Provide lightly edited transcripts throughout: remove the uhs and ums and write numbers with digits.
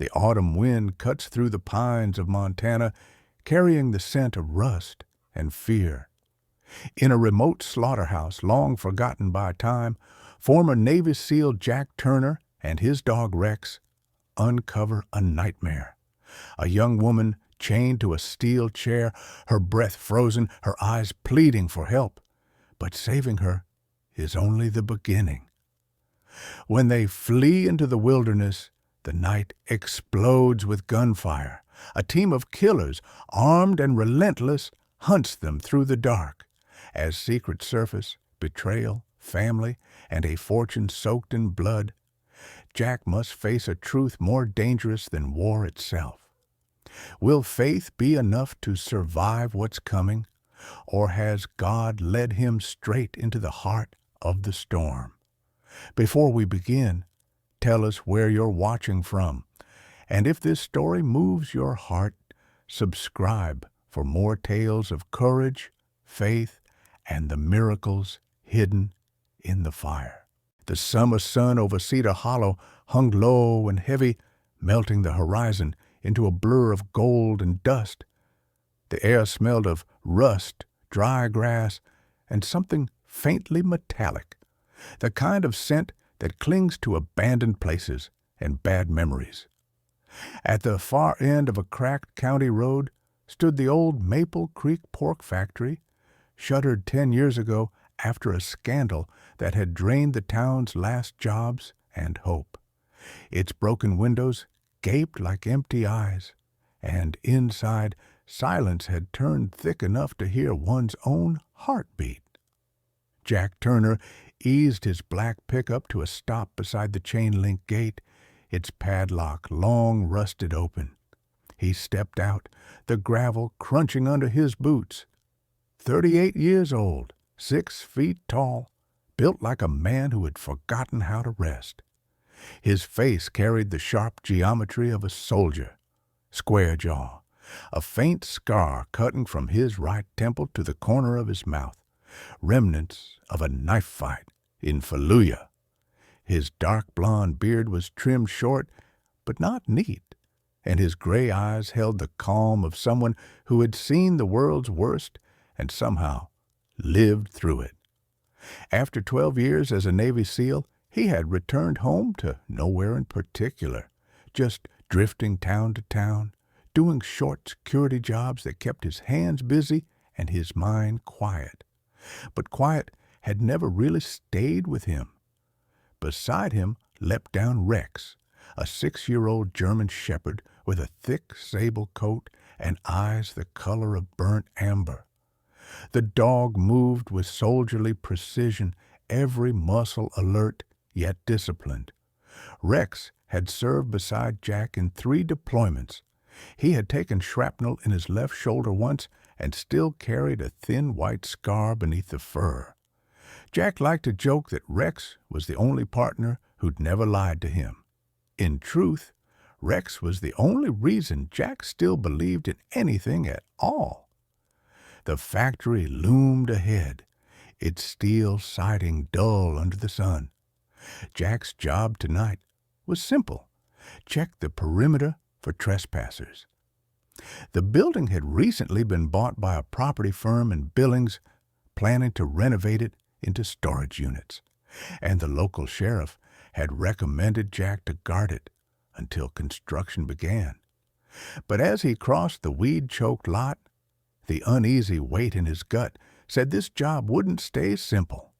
The autumn wind cuts through the pines of Montana, carrying the scent of rust and fear. In a remote slaughterhouse long forgotten by time, former Navy SEAL Jack Turner and his dog Rex uncover a nightmare. A young woman chained to a steel chair, her breath frozen, her eyes pleading for help. But saving her is only the beginning. When they flee into the wilderness, the night explodes with gunfire. A team of killers, armed and relentless, hunts them through the dark. As secrets surface, betrayal, family, and a fortune soaked in blood, Jack must face a truth more dangerous than war itself. Will faith be enough to survive what's coming, or has God led him straight into the heart of the storm? Before we begin, tell us where you're watching from, and if this story moves your heart, subscribe for more tales of courage, faith, and the miracles hidden in the fire. The summer sun over Cedar Hollow hung low and heavy, melting the horizon into a blur of gold and dust. The air smelled of rust, dry grass, and something faintly metallic, the kind of scent that clings to abandoned places and bad memories. At the far end of a cracked county road stood the old Maple Creek Pork Factory, shuttered 10 years ago after a scandal that had drained the town's last jobs and hope. Its broken windows gaped like empty eyes, and inside, silence had turned thick enough to hear one's own heartbeat. Jack Turner eased his black pickup to a stop beside the chain-link gate, its padlock long rusted open. He stepped out, the gravel crunching under his boots. 38 years old, 6 feet tall, built like a man who had forgotten how to rest. His face carried the sharp geometry of a soldier, square jaw, a faint scar cutting from his right temple to the corner of his mouth, remnants of a knife fight in Fallujah. His dark blonde beard was trimmed short, but not neat, and his gray eyes held the calm of someone who had seen the world's worst and somehow lived through it. After 12 years as a Navy SEAL, he had returned home to nowhere in particular, just drifting town to town, doing short security jobs that kept his hands busy and his mind quiet. But quiet had never really stayed with him. Beside him leapt down Rex, a 6-year-old German shepherd with a thick sable coat and eyes the color of burnt amber. The dog moved with soldierly precision, every muscle alert, yet disciplined. Rex had served beside Jack in 3 deployments. He had taken shrapnel in his left shoulder once and still carried a thin white scar beneath the fur. Jack liked to joke that Rex was the only partner who'd never lied to him. In truth, Rex was the only reason Jack still believed in anything at all. The factory loomed ahead, its steel siding dull under the sun. Jack's job tonight was simple: check the perimeter for trespassers. The building had recently been bought by a property firm in Billings, planning to renovate it into storage units, and the local sheriff had recommended Jack to guard it until construction began. But as he crossed the weed-choked lot, the uneasy weight in his gut said this job wouldn't stay simple.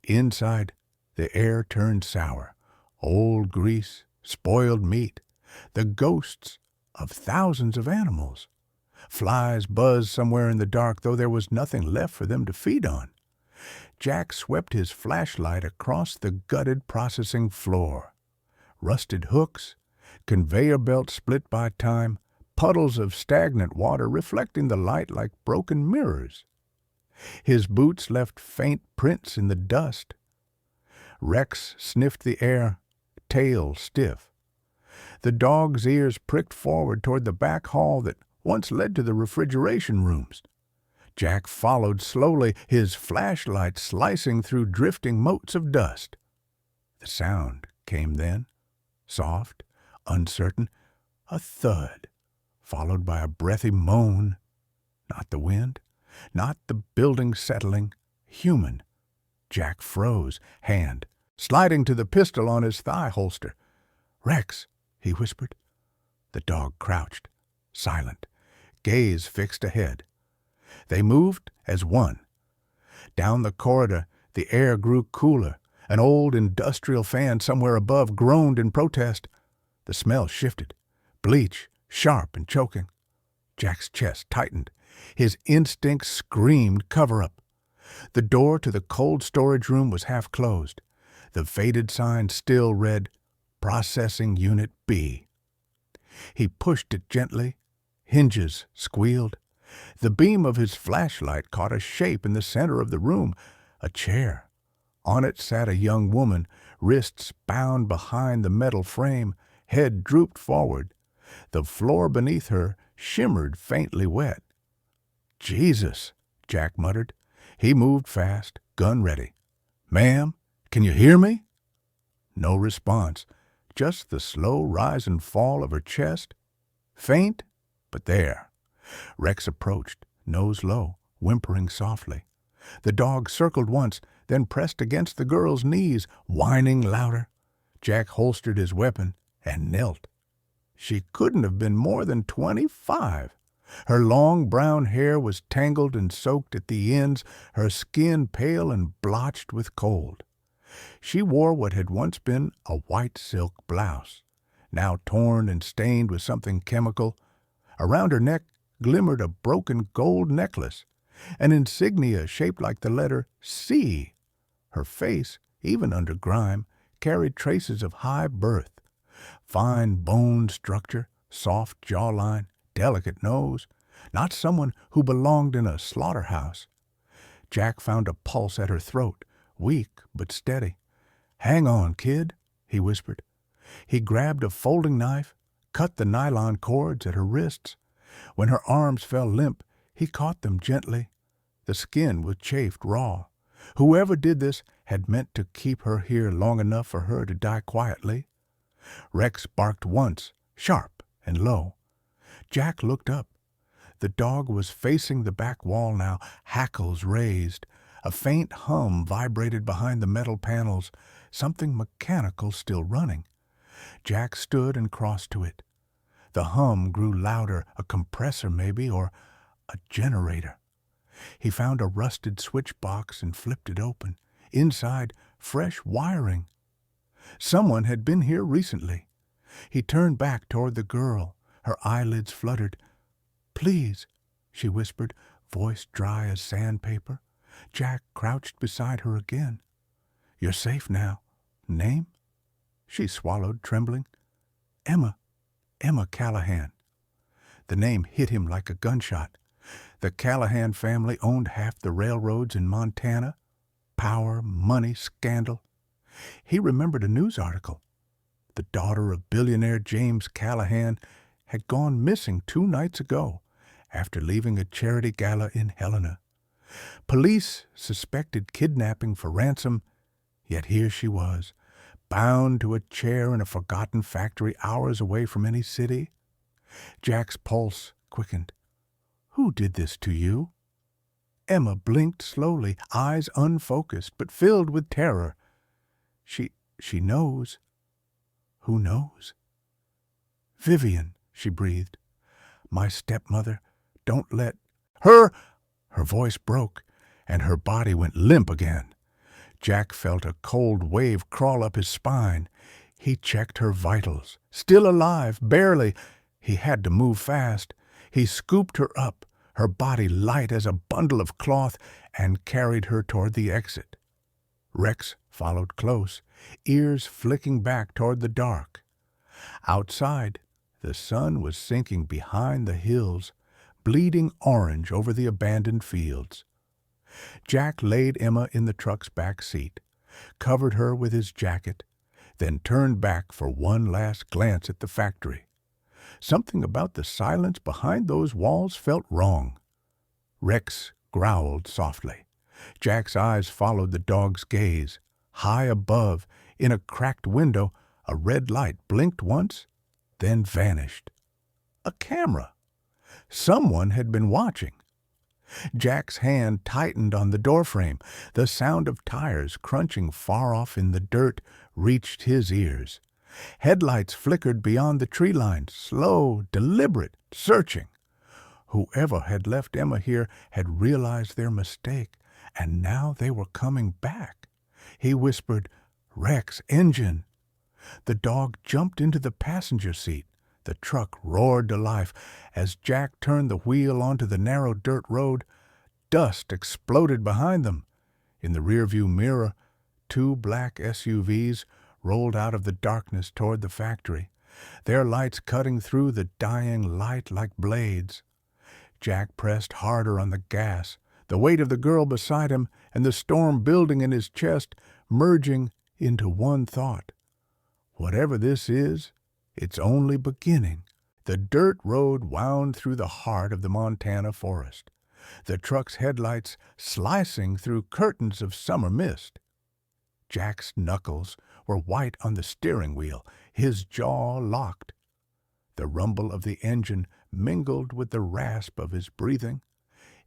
Inside, the air turned sour, old grease, spoiled meat, the ghosts of thousands of animals. Flies buzzed somewhere in the dark, though there was nothing left for them to feed on. Jack swept his flashlight across the gutted processing floor. Rusted hooks, conveyor belts split by time, puddles of stagnant water reflecting the light like broken mirrors. His boots left faint prints in the dust. Rex sniffed the air, tail stiff. The dog's ears pricked forward toward the back hall that once led to the refrigeration rooms. Jack followed slowly, his flashlight slicing through drifting motes of dust. The sound came then, soft, uncertain, A thud, followed by a breathy moan. Not the wind, not the building settling. Human. Jack froze, hand sliding to the pistol on his thigh holster. "Rex," he whispered. The dog crouched, silent, gaze fixed ahead. They moved as one. Down the corridor, the air grew cooler. An old industrial fan somewhere above groaned in protest. The smell shifted. Bleach, sharp and choking. Jack's chest tightened. His instincts screamed cover-up. The door to the cold storage room was half closed. The faded sign still read, "Processing Unit B." He pushed it gently. Hinges squealed. The beam of his flashlight caught a shape in the center of the room, a chair. On it sat a young woman, wrists bound behind the metal frame, head drooped forward. The floor beneath her shimmered faintly wet. "Jesus," Jack muttered. He moved fast, gun ready. "Ma'am, can you hear me?" No response, just the slow rise and fall of her chest. Faint, but there. Rex approached, nose low, whimpering softly. The dog circled once, then pressed against the girl's knees, whining louder. Jack holstered his weapon and knelt. She couldn't have been more than 25. Her long brown hair was tangled and soaked at the ends, her skin pale and blotched with cold. She wore what had once been a white silk blouse, now torn and stained with something chemical. Around her neck glimmered a broken gold necklace, an insignia shaped like the letter C. Her face, even under grime, carried traces of high birth. Fine bone structure, soft jawline, delicate nose. Not someone who belonged in a slaughterhouse. Jack found a pulse at her throat, weak but steady. "Hang on, kid," he whispered. He grabbed a folding knife, cut the nylon cords at her wrists. When her arms fell limp, he caught them gently. The skin was chafed raw. Whoever did this had meant to keep her here long enough for her to die quietly. Rex barked once, sharp and low. Jack looked up. The dog was facing the back wall now, hackles raised. A faint hum vibrated behind the metal panels, something mechanical still running. Jack stood and crossed to it. The hum grew louder, a compressor maybe, or a generator. He found a rusted switch box and flipped it open. Inside, fresh wiring. Someone had been here recently. He turned back toward the girl. Her eyelids fluttered. "Please," she whispered, voice dry as sandpaper. Jack crouched beside her again. "You're safe now. Name?" She swallowed, trembling. "Emma Callahan." The name hit him like a gunshot. The Callahan family owned half the railroads in Montana. Power, money, scandal. He remembered a news article. The daughter of billionaire James Callahan had gone missing 2 nights ago after leaving a charity gala in Helena. Police suspected kidnapping for ransom, yet here she was, bound to a chair in a forgotten factory hours away from any city. Jack's pulse quickened. "Who did this to you?" Emma blinked slowly, eyes unfocused but filled with terror. She knows. Who knows? "Vivian," she breathed. "My stepmother. Don't let her—" Her voice broke, and her body went limp again. Jack felt a cold wave crawl up his spine. He checked her vitals. Still alive, barely. He had to move fast. He scooped her up, her body light as a bundle of cloth, and carried her toward the exit. Rex followed close, ears flicking back toward the dark. Outside, the sun was sinking behind the hills, bleeding orange over the abandoned fields. Jack laid Emma in the truck's back seat, covered her with his jacket, then turned back for one last glance at the factory. Something about the silence behind those walls felt wrong. Rex growled softly. Jack's eyes followed the dog's gaze. High above, in a cracked window, a red light blinked once, then vanished. A camera! Someone had been watching. Jack's hand tightened on the doorframe. The sound of tires crunching far off in the dirt reached his ears. Headlights flickered beyond the tree line, slow, deliberate, searching. Whoever had left Emma here had realized their mistake, and now they were coming back. He whispered, "Rex, engine." The dog jumped into the passenger seat. The truck roared to life. As Jack turned the wheel onto the narrow dirt road, dust exploded behind them. In the rearview mirror, two black SUVs rolled out of the darkness toward the factory, their lights cutting through the dying light like blades. Jack pressed harder on the gas, the weight of the girl beside him and the storm building in his chest merging into one thought. Whatever this is, it's only beginning. The dirt road wound through the heart of the Montana forest, the truck's headlights slicing through curtains of summer mist. Jack's knuckles were white on the steering wheel, his jaw locked. The rumble of the engine mingled with the rasp of his breathing.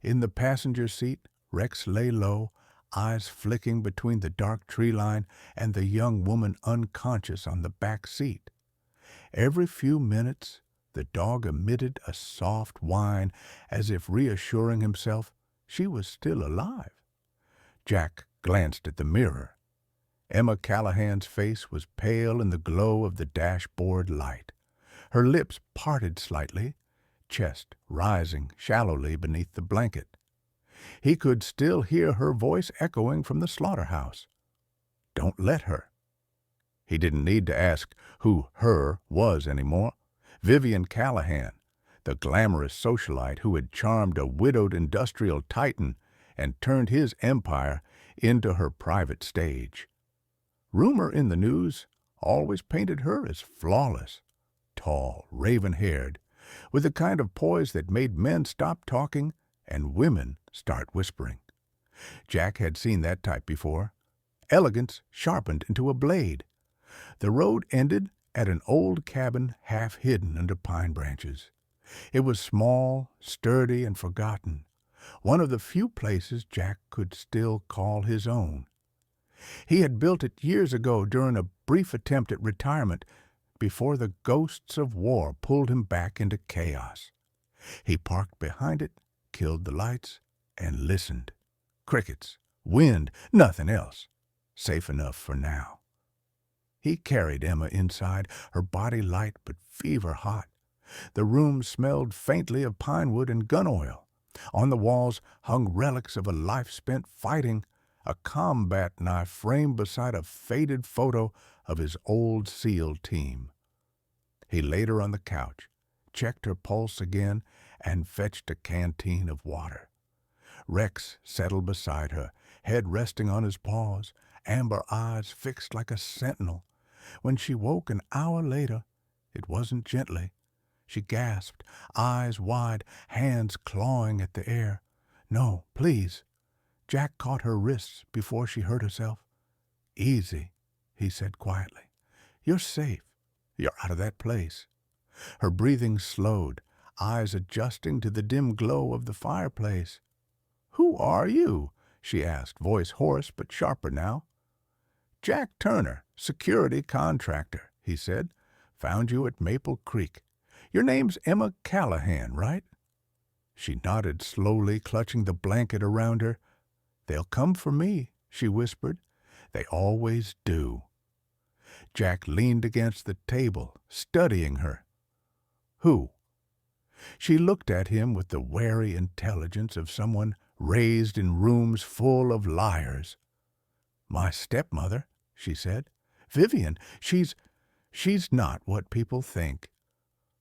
In the passenger seat, Rex lay low, eyes flicking between the dark tree line and the young woman unconscious on the back seat. Every few minutes, the dog emitted a soft whine, as if reassuring himself she was still alive. Jack glanced at the mirror. Emma Callahan's face was pale in the glow of the dashboard light. Her lips parted slightly, chest rising shallowly beneath the blanket. He could still hear her voice echoing from the slaughterhouse. "Don't let her." He didn't need to ask who "her" was anymore. Vivian Callahan, the glamorous socialite who had charmed a widowed industrial titan and turned his empire into her private stage. Rumor in the news always painted her as flawless, tall, raven-haired, with the kind of poise that made men stop talking and women start whispering. Jack had seen that type before. Elegance sharpened into a blade. The road ended at an old cabin half hidden under pine branches. It was small, sturdy, and forgotten, one of the few places Jack could still call his own. He had built it years ago during a brief attempt at retirement before the ghosts of war pulled him back into chaos. He parked behind it, killed the lights, and listened. Crickets, wind, nothing else. Safe enough for now. He carried Emma inside, her body light but fever-hot. The room smelled faintly of pine wood and gun oil. On the walls hung relics of a life spent fighting, a combat knife framed beside a faded photo of his old SEAL team. He laid her on the couch, checked her pulse again, and fetched a canteen of water. Rex settled beside her, head resting on his paws, amber eyes fixed like a sentinel. When she woke an hour later, it wasn't gently. She gasped, eyes wide, hands clawing at the air. "No, please." Jack caught her wrists before she hurt herself. "Easy," he said quietly. "You're safe. You're out of that place." Her breathing slowed, eyes adjusting to the dim glow of the fireplace. "Who are you?" she asked, voice hoarse but sharper now. "Jack Turner, security contractor," he said. "Found you at Maple Creek. Your name's Emma Callahan, right?" She nodded slowly, clutching the blanket around her. "They'll come for me," she whispered. "They always do." Jack leaned against the table, studying her. "Who?" She looked at him with the wary intelligence of someone raised in rooms full of liars. "My stepmother," she said. "Vivian, she's not what people think."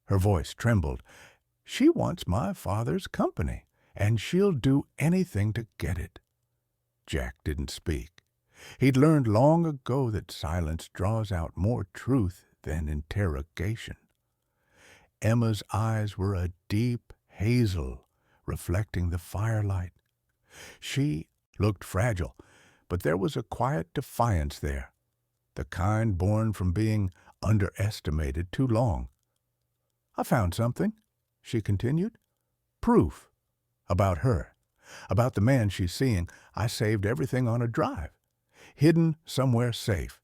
Her voice trembled. "She wants my father's company, and she'll do anything to get it." Jack didn't speak. He'd learned long ago that silence draws out more truth than interrogation. Emma's eyes were a deep hazel, reflecting the firelight. She looked fragile, but there was a quiet defiance there, the kind born from being underestimated too long. I found something, she continued. Proof. About her. About the man she's seeing. I saved everything on a drive. Hidden somewhere safe.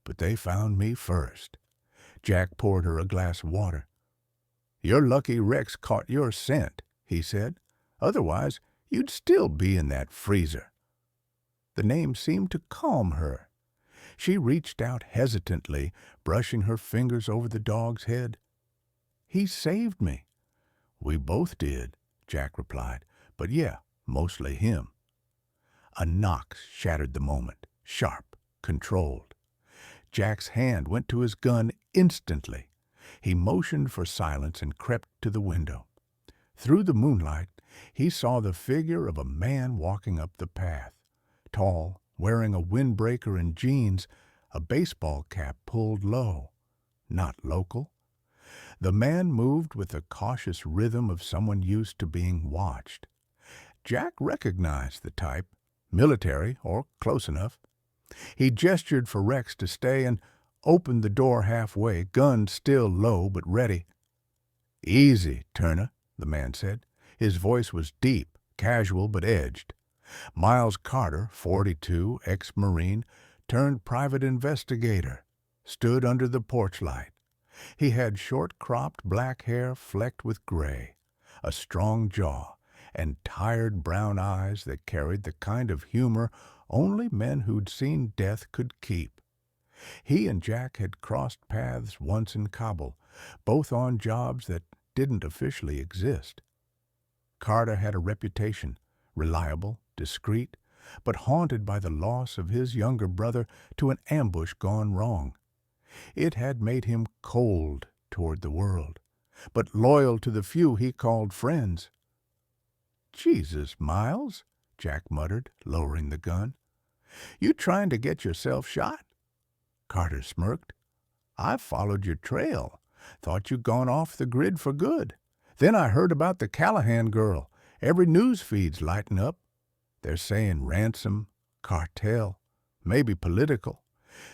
But they found me first. Jack poured her a glass of water. You're lucky Rex caught your scent, he said. Otherwise, you'd still be in that freezer. The name seemed to calm her. She reached out hesitantly, brushing her fingers over the dog's head. He saved me. We both did, Jack replied. But yeah, mostly him. A knock shattered the moment, sharp, controlled. Jack's hand went to his gun instantly. He motioned for silence and crept to the window. Through the moonlight, he saw the figure of a man walking up the path. Tall, wearing a windbreaker and jeans, a baseball cap pulled low. Not local. The man moved with the cautious rhythm of someone used to being watched. Jack recognized the type, military or close enough. He gestured for Rex to stay and opened the door halfway, gun still low but ready. Easy, Turner, the man said. His voice was deep, casual but edged. Miles Carter, 42, ex-Marine, turned private investigator, stood under the porch light. He had short-cropped black hair flecked with gray, a strong jaw, and tired brown eyes that carried the kind of humor only men who'd seen death could keep. He and Jack had crossed paths once in Kabul, both on jobs that didn't officially exist. Carter had a reputation, reliable, discreet, but haunted by the loss of his younger brother to an ambush gone wrong. It had made him cold toward the world, but loyal to the few he called friends. Jesus, Miles, Jack muttered, lowering the gun. You trying to get yourself shot? Carter smirked. I followed your trail. Thought you'd gone off the grid for good. Then I heard about the Callahan girl. Every news feed's lighting up. They're saying ransom, cartel, maybe political.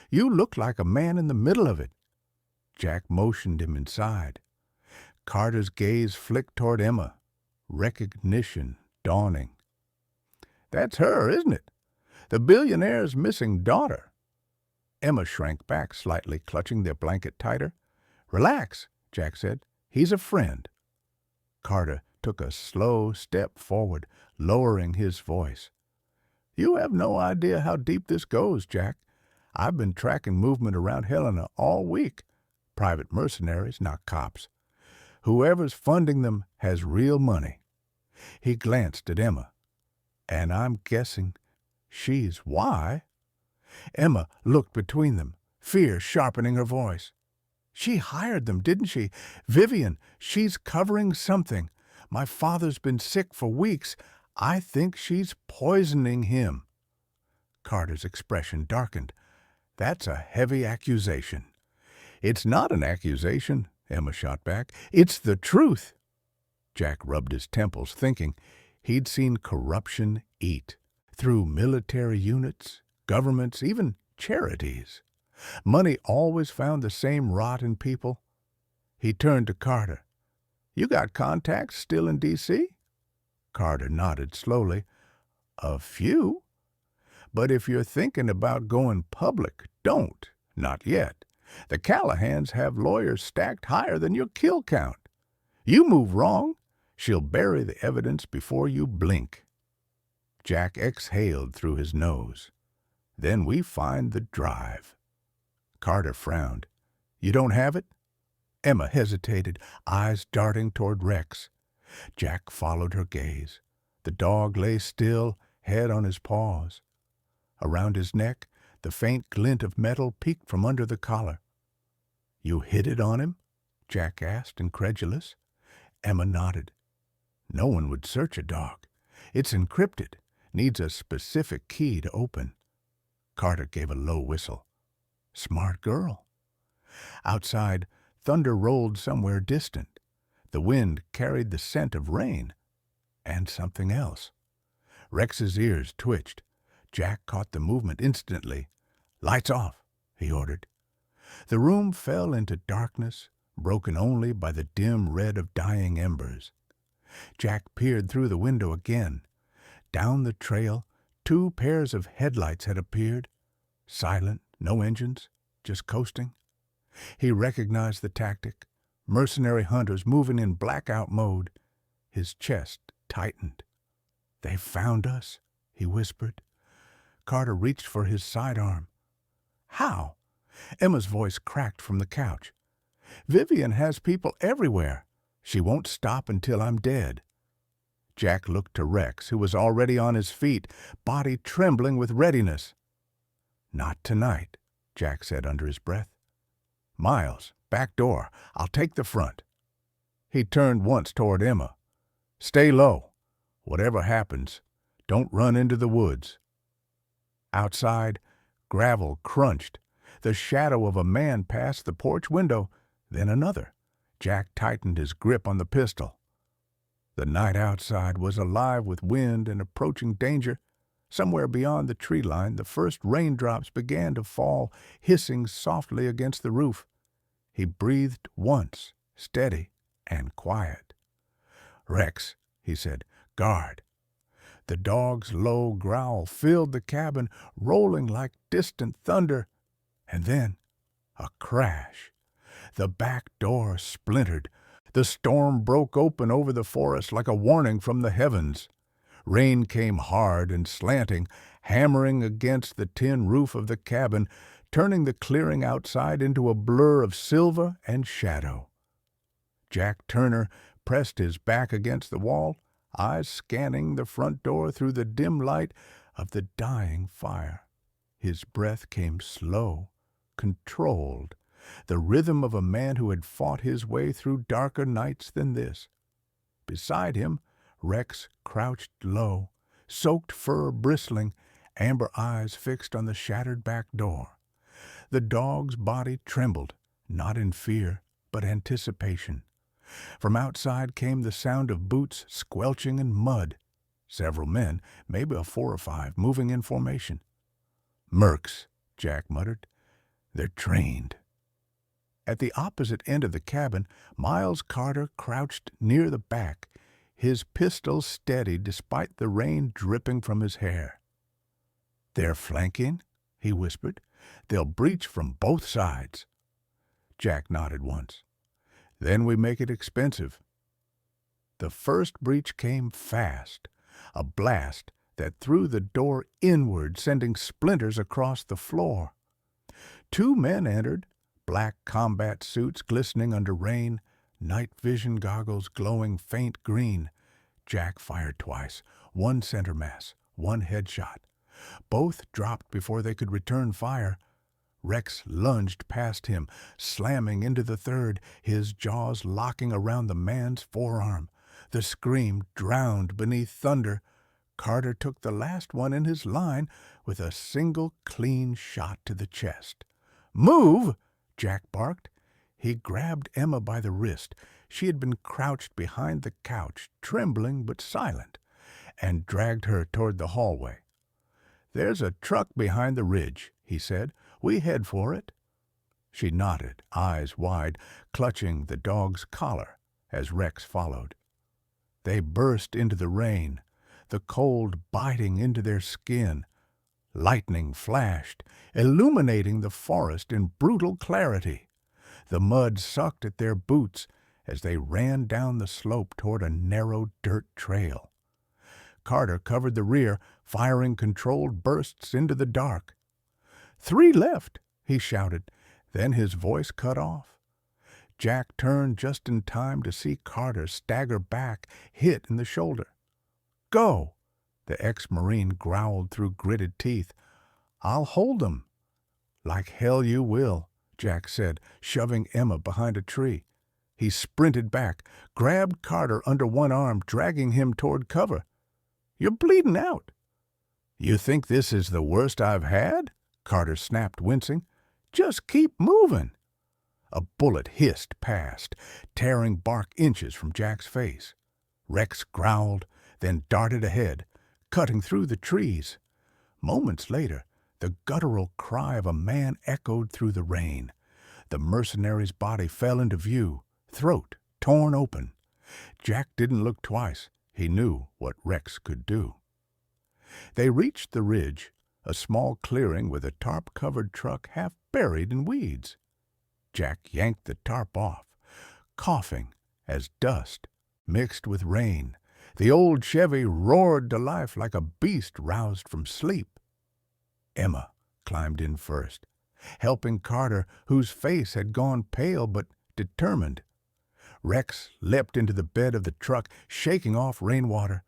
You look like a man in the middle of it. Jack motioned him inside. Carter's gaze flicked toward Emma. Recognition dawning. That's her, isn't it? The billionaire's missing daughter. Emma shrank back slightly, clutching their blanket tighter. Relax, Jack said. He's a friend. Carter took a slow step forward, lowering his voice. You have no idea how deep this goes, Jack. I've been tracking movement around Helena all week. Private mercenaries, not cops. Whoever's funding them has real money. He glanced at Emma. And I'm guessing she's why. Emma looked between them, fear sharpening her voice. She hired them, didn't she? Vivian, she's covering something. My father's been sick for weeks. I think she's poisoning him. Carter's expression darkened. That's a heavy accusation. It's not an accusation, Emma shot back. It's the truth. Jack rubbed his temples, thinking he'd seen corruption eat. Through military units, governments, even charities. Money always found the same rot in people. He turned to Carter. You got contacts still in D.C.? Carter nodded slowly. A few. But if you're thinking about going public, don't. Not yet. The Callahans have lawyers stacked higher than your kill count. You move wrong, she'll bury the evidence before you blink. Jack exhaled through his nose. Then we find the drive. Carter frowned. You don't have it? Emma hesitated, eyes darting toward Rex. Jack followed her gaze. The dog lay still, head on his paws. Around his neck, the faint glint of metal peeked from under the collar. You hid it on him? Jack asked, incredulous. Emma nodded. No one would search a dog. It's encrypted, needs a specific key to open. Carter gave a low whistle. Smart girl. Outside, thunder rolled somewhere distant. The wind carried the scent of rain. And something else. Rex's ears twitched. Jack caught the movement instantly. Lights off, he ordered. The room fell into darkness, broken only by the dim red of dying embers. Jack peered through the window again. Down the trail, 2 pairs of headlights had appeared, silent, no engines, just coasting. He recognized the tactic. Mercenary hunters moving in blackout mode. His chest tightened. "They've found us," he whispered. Carter reached for his sidearm. "How?" Emma's voice cracked from the couch. "Vivian has people everywhere. She won't stop until I'm dead." Jack looked to Rex, who was already on his feet, body trembling with readiness. "Not tonight," Jack said under his breath. "Miles, back door. I'll take the front." He turned once toward Emma. "Stay low. Whatever happens, don't run into the woods." Outside, gravel crunched. The shadow of a man passed the porch window, then another. Jack tightened his grip on the pistol. The night outside was alive with wind and approaching danger. Somewhere beyond the tree line, the first raindrops began to fall, hissing softly against the roof. He breathed once, steady and quiet. "Rex," he said, "guard." The dog's low growl filled the cabin, rolling like distant thunder. And then a crash. The back door splintered. The storm broke open over the forest like a warning from the heavens. Rain came hard and slanting, hammering against the tin roof of the cabin, turning the clearing outside into a blur of silver and shadow. Jack Turner pressed his back against the wall, eyes scanning the front door through the dim light of the dying fire. His breath came slow, controlled, the rhythm of a man who had fought his way through darker nights than this. Beside him, Rex crouched low, soaked fur bristling, amber eyes fixed on the shattered back door. The dog's body trembled, not in fear, but anticipation. From outside came the sound of boots squelching in mud. Several men, maybe a 4 or 5, moving in formation. "Mercs," Jack muttered. "They're trained." At the opposite end of the cabin, Miles Carter crouched near the back, his pistol steady despite the rain dripping from his hair. "They're flanking," he whispered. "They'll breach from both sides." Jack nodded once. "Then we make it expensive." The first breach came fast, a blast that threw the door inward, sending splinters across the floor. 2 men entered, black combat suits glistening under rain, night vision goggles glowing faint green. Jack fired twice, 1 center mass, 1 headshot. Both dropped before they could return fire. Rex lunged past him, slamming into the third, his jaws locking around the man's forearm. The scream drowned beneath thunder. Carter took the last one in his line with a single clean shot to the chest. "Move!" Jack barked. He grabbed Emma by the wrist. She had been crouched behind the couch, trembling but silent, and dragged her toward the hallway. "There's a truck behind the ridge," he said. "We head for it." She nodded, eyes wide, clutching the dog's collar as Rex followed. They burst into the rain, the cold biting into their skin. Lightning flashed, illuminating the forest in brutal clarity. The mud sucked at their boots as they ran down the slope toward a narrow dirt trail. Carter covered the rear, firing controlled bursts into the dark. "3 left," he shouted, then his voice cut off. Jack turned just in time to see Carter stagger back, hit in the shoulder. "Go!" the ex-Marine growled through gritted teeth. "I'll hold them." "Like hell you will," Jack said, shoving Emma behind a tree. He sprinted back, grabbed Carter under one arm, dragging him toward cover. "You're bleeding out." "You think this is the worst I've had?" Carter snapped, wincing. "Just keep moving." A bullet hissed past, tearing bark inches from Jack's face. Rex growled, then darted ahead, cutting through the trees. Moments later, the guttural cry of a man echoed through the rain. The mercenary's body fell into view, throat torn open. Jack didn't look twice. He knew what Rex could do. They reached the ridge, a small clearing with a tarp-covered truck half buried in weeds. Jack yanked the tarp off, coughing as dust mixed with rain. The old Chevy roared to life like a beast roused from sleep. Emma climbed in first, helping Carter, whose face had gone pale but determined. Rex leapt into the bed of the truck, shaking off rainwater.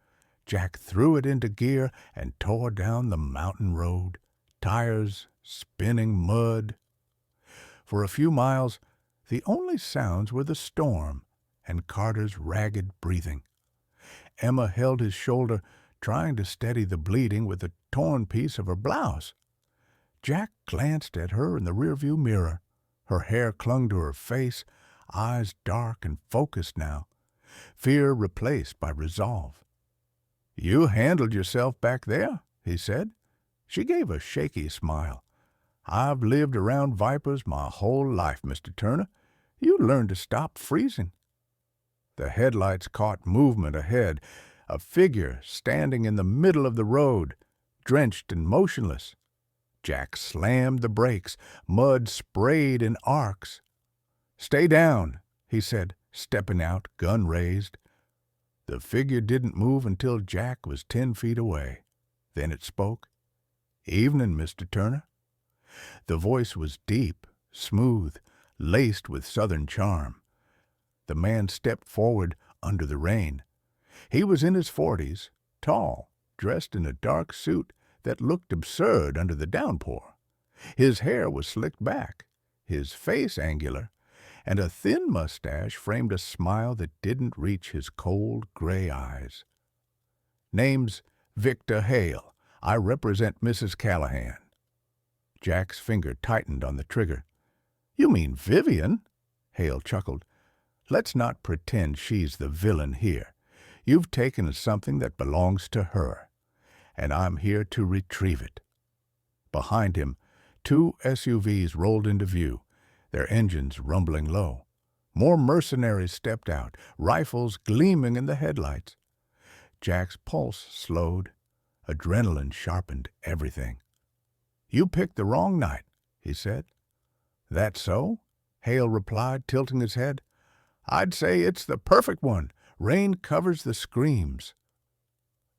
Jack threw it into gear and tore down the mountain road, tires spinning mud. For a few miles, the only sounds were the storm and Carter's ragged breathing. Emma held his shoulder, trying to steady the bleeding with a torn piece of her blouse. Jack glanced at her in the rearview mirror. Her hair clung to her face, eyes dark and focused now, fear replaced by resolve. "You handled yourself back there," he said. She gave a shaky smile. "I've lived around vipers my whole life, Mr. Turner. You learned to stop freezing." The headlights caught movement ahead, a figure standing in the middle of the road, drenched and motionless. Jack slammed the brakes. Mud sprayed in arcs. "Stay down," he said, stepping out, gun raised. The figure didn't move until Jack was 10 feet away. Then it spoke. "Evening, Mr. Turner." The voice was deep, smooth, laced with southern charm. The man stepped forward under the rain. He was in his 40s, tall, dressed in a dark suit that looked absurd under the downpour. His hair was slicked back, his face angular, and a thin mustache framed a smile that didn't reach his cold gray eyes. "Name's Victor Hale. I represent Mrs. Callahan." Jack's finger tightened on the trigger. "You mean Vivian?" Hale chuckled. "Let's not pretend she's the villain here. You've taken something that belongs to her, and I'm here to retrieve it." Behind him, 2 SUVs rolled into view, their engines rumbling low. More mercenaries stepped out, rifles gleaming in the headlights. Jack's pulse slowed. Adrenaline sharpened everything. "You picked the wrong night," he said. "That so?" Hale replied, tilting his head. "I'd say it's the perfect one. Rain covers the screams."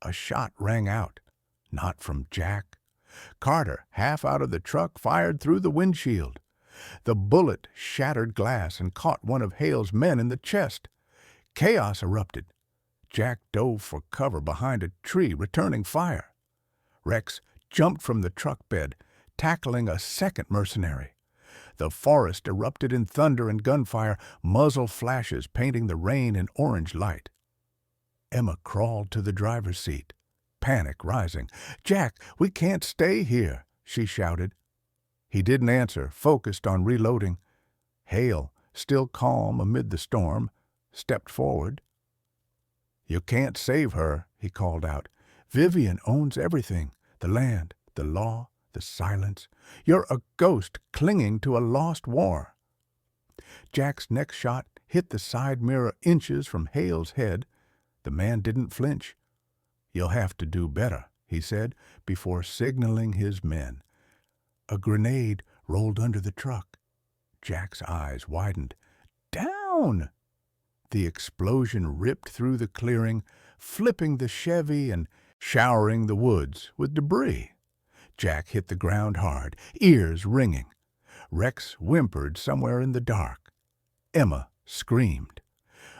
A shot rang out, not from Jack. Carter, half out of the truck, fired through the windshield. The bullet shattered glass and caught one of Hale's men in the chest. Chaos erupted. Jack dove for cover behind a tree, returning fire. Rex jumped from the truck bed, tackling a second mercenary. The forest erupted in thunder and gunfire, muzzle flashes painting the rain in orange light. Emma crawled to the driver's seat, panic rising. "Jack, we can't stay here," she shouted. He didn't answer, focused on reloading. Hale, still calm amid the storm, stepped forward. "You can't save her," he called out. "Vivian owns everything, the land, the law, the silence. You're a ghost clinging to a lost war." Jack's next shot hit the side mirror inches from Hale's head. The man didn't flinch. "You'll have to do better," he said, before signaling his men. A grenade rolled under the truck. Jack's eyes widened. "Down!" The explosion ripped through the clearing, flipping the Chevy and showering the woods with debris. Jack hit the ground hard, ears ringing. Rex whimpered somewhere in the dark. Emma screamed.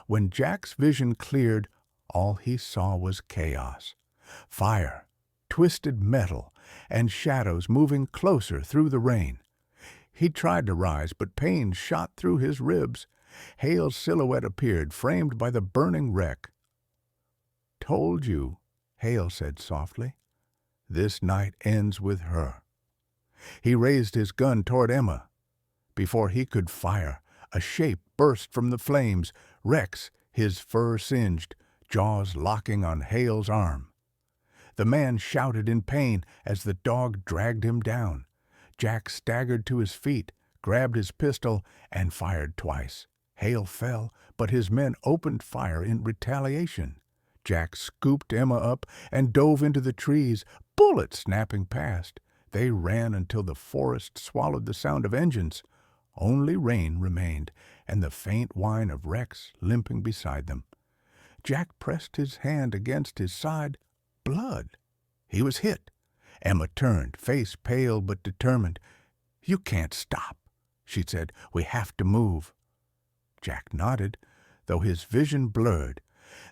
When Jack's vision cleared, all he saw was chaos. Fire, twisted metal, and shadows moving closer through the rain. He tried to rise, but pain shot through his ribs. Hale's silhouette appeared, framed by the burning wreck. "Told you," Hale said softly. "This night ends with her." He raised his gun toward Emma. Before he could fire, a shape burst from the flames. Rex, his fur singed, jaws locking on Hale's arm. The man shouted in pain as the dog dragged him down. Jack staggered to his feet, grabbed his pistol and fired twice. Hale fell, but his men opened fire in retaliation. Jack scooped Emma up and dove into the trees, bullets snapping past. They ran until the forest swallowed the sound of engines. Only rain remained, and the faint whine of Rex limping beside them. Jack pressed his hand against his side. Blood. He was hit. Emma turned, face pale but determined. "You can't stop," she said. "We have to move." Jack nodded, though his vision blurred.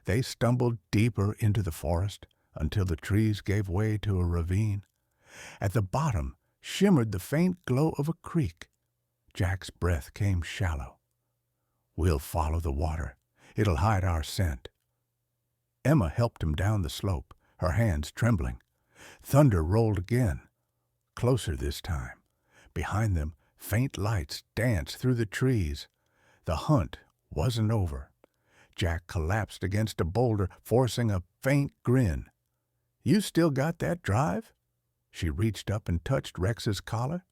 They stumbled deeper into the forest until the trees gave way to a ravine. At the bottom shimmered the faint glow of a creek. Jack's breath came shallow. "We'll follow the water. It'll hide our scent." Emma helped him down the slope, her hands trembling. Thunder rolled again, closer this time. Behind them, faint lights danced through the trees. The hunt wasn't over. Jack collapsed against a boulder, forcing a faint grin. "You still got that drive?" She reached up and touched Rex's collar.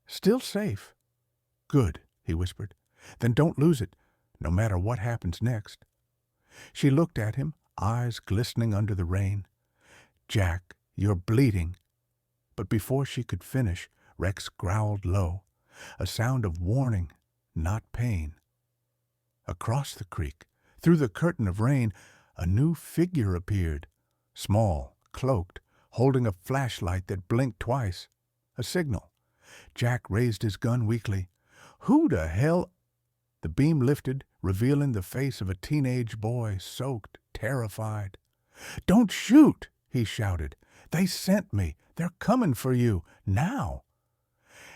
"Still safe." "Good," he whispered. "Then don't lose it, no matter what happens next." She looked at him, eyes glistening under the rain. "Jack, you're bleeding." But before she could finish, Rex growled low, a sound of warning, not pain. Across the creek, through the curtain of rain, a new figure appeared, small, cloaked, holding a flashlight that blinked twice. A signal. Jack raised his gun weakly. "Who the hell—" The beam lifted, revealing the face of a teenage boy, soaked, terrified. "Don't shoot!" he shouted. "They sent me. They're coming for you. Now!"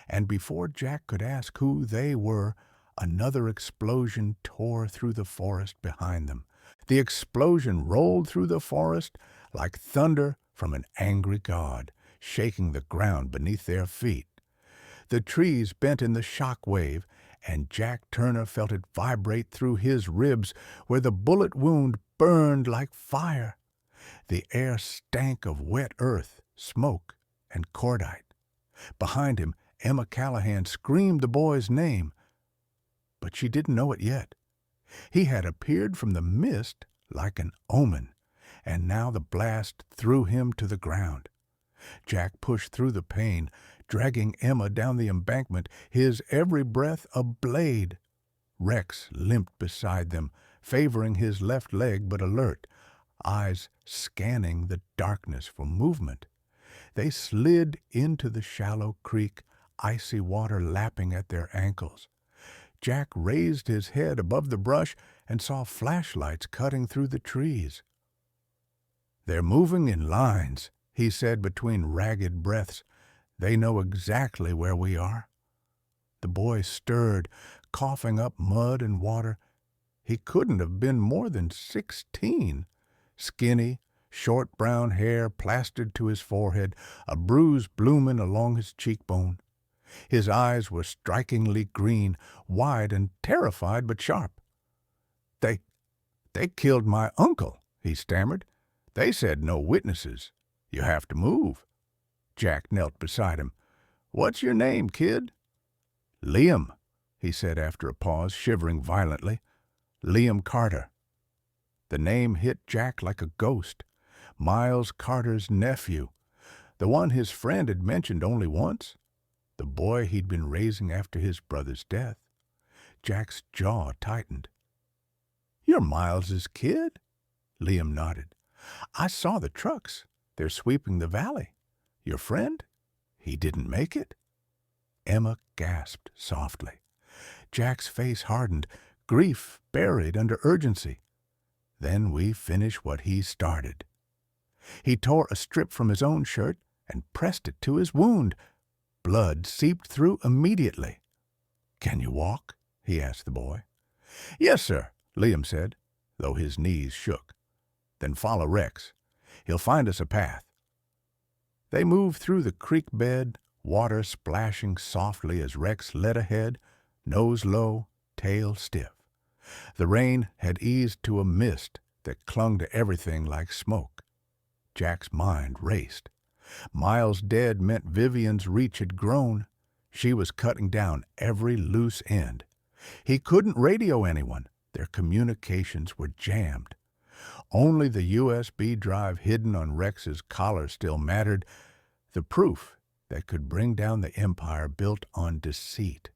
And before Jack could ask who they were, another explosion tore through the forest behind them. The explosion rolled through the forest like thunder from an angry god, shaking the ground beneath their feet. The trees bent in the shock wave, and Jack Turner felt it vibrate through his ribs where the bullet wound burned like fire. The air stank of wet earth, smoke, and cordite. Behind him, Emma Callahan screamed the boy's name, but she didn't know it yet. He had appeared from the mist like an omen, and now the blast threw him to the ground. Jack pushed through the pain, dragging Emma down the embankment, his every breath a blade. Rex limped beside them, favoring his left leg but alert, eyes scanning the darkness for movement. They slid into the shallow creek, icy water lapping at their ankles. Jack raised his head above the brush and saw flashlights cutting through the trees. "They're moving in lines," he said between ragged breaths. "They know exactly where we are." The boy stirred, coughing up mud and water. He couldn't have been more than 16. Skinny, short brown hair plastered to his forehead, a bruise blooming along his cheekbone. His eyes were strikingly green, wide and terrified but sharp. They killed my uncle," he stammered. "They said no witnesses. You have to move." Jack knelt beside him. "What's your name, kid?" "Liam," he said after a pause, shivering violently. "Liam Carter." The name hit Jack like a ghost. Miles Carter's nephew, the one his friend had mentioned only once, the boy he'd been raising after his brother's death. Jack's jaw tightened. "You're Miles's kid?" Liam nodded. "I saw the trucks. They're sweeping the valley. Your friend? He didn't make it?" Emma gasped softly. Jack's face hardened, grief buried under urgency. "Then we finish what he started." He tore a strip from his own shirt and pressed it to his wound. Blood seeped through immediately. "Can you walk?" he asked the boy. "Yes, sir," Liam said, though his knees shook. "Then follow Rex. He'll find us a path." They moved through the creek bed, water splashing softly as Rex led ahead, nose low, tail stiff. The rain had eased to a mist that clung to everything like smoke. Jack's mind raced. Miles dead meant Vivian's reach had grown. She was cutting down every loose end. He couldn't radio anyone. Their communications were jammed. Only the USB drive hidden on Rex's collar still mattered, the proof that could bring down the empire built on deceit.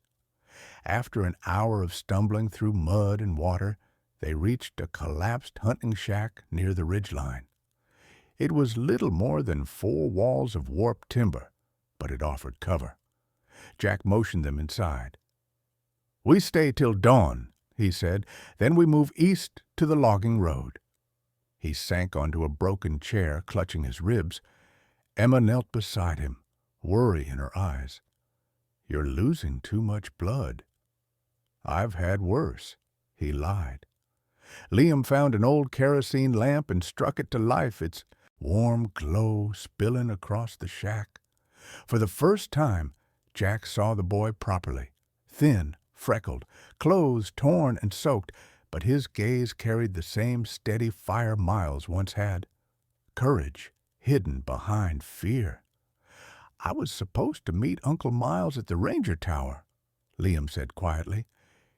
After an hour of stumbling through mud and water, they reached a collapsed hunting shack near the ridgeline. It was little more than 4 walls of warped timber, but it offered cover. Jack motioned them inside. "We stay till dawn," he said, "then we move east to the logging road." He sank onto a broken chair, clutching his ribs. Emma knelt beside him, worry in her eyes. "You're losing too much blood." "I've had worse," he lied. Liam found an old kerosene lamp and struck it to life, its warm glow spilling across the shack. For the first time, Jack saw the boy properly. Thin, freckled, clothes torn and soaked, but his gaze carried the same steady fire Miles once had. Courage hidden behind fear. "I was supposed to meet Uncle Miles at the Ranger Tower," Liam said quietly.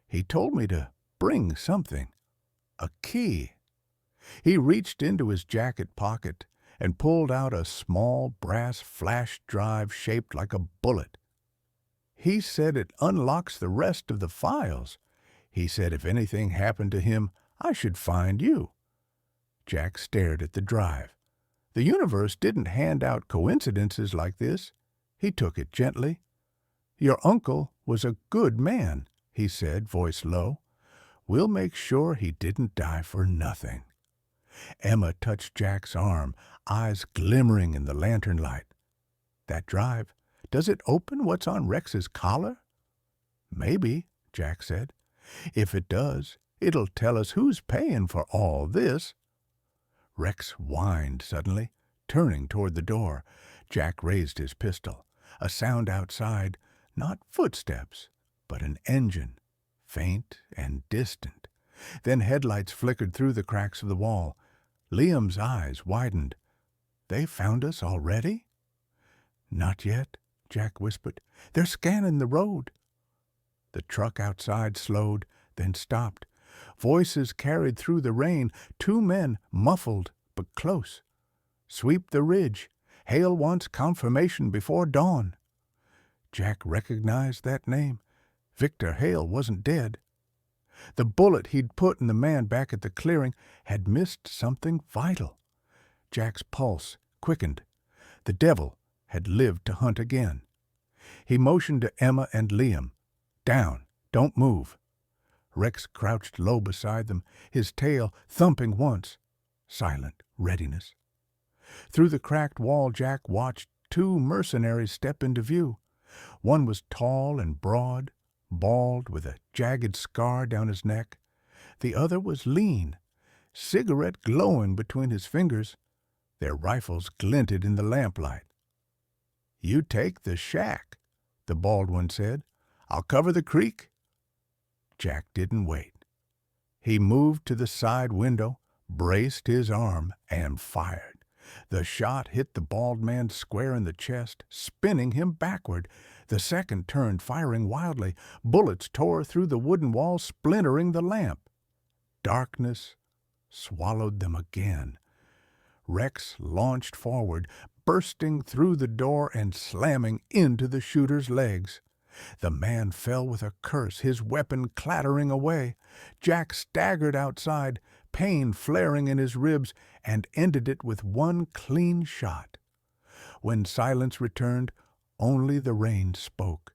"He told me to bring something. A key." He reached into his jacket pocket and pulled out a small brass flash drive shaped like a bullet. "He said it unlocks the rest of the files. He said if anything happened to him, I should find you." Jack stared at the drive. The universe didn't hand out coincidences like this. He took it gently. "Your uncle was a good man," he said, voice low. "We'll make sure he didn't die for nothing." Emma touched Jack's arm, eyes glimmering in the lantern light. "That drive, does it open what's on Rex's collar?" "Maybe," Jack said. "If it does, it'll tell us who's paying for all this." Rex whined suddenly, turning toward the door. Jack raised his pistol. A sound outside, not footsteps, but an engine, faint and distant. Then headlights flickered through the cracks of the wall. Liam's eyes widened. "They found us already?" "Not yet," Jack whispered. "They're scanning the road." The truck outside slowed, then stopped. Voices carried through the rain, 2 men, muffled but close. "Sweep the ridge. Hale wants confirmation before dawn." Jack recognized that name. Victor Hale wasn't dead. The bullet he'd put in the man back at the clearing had missed something vital. Jack's pulse quickened. The devil had lived to hunt again. He motioned to Emma and Liam. "Down. Don't move." Rex crouched low beside them, his tail thumping once. Silent readiness. Through the cracked wall Jack watched 2 mercenaries step into view. One was tall and broad, bald with a jagged scar down his neck. The other was lean, cigarette glowing between his fingers. Their rifles glinted in the lamplight. "You take the shack," the bald one said. "I'll cover the creek." Jack didn't wait. He moved to the side window, braced his arm, and fired. The shot hit the bald man square in the chest, spinning him backward. The second turned, firing wildly. Bullets tore through the wooden wall, splintering the lamp. Darkness swallowed them again. Rex launched forward, bursting through the door and slamming into the shooter's legs. The man fell with a curse, his weapon clattering away. Jack staggered outside, pain flaring in his ribs, and ended it with one clean shot. When silence returned, only the rain spoke.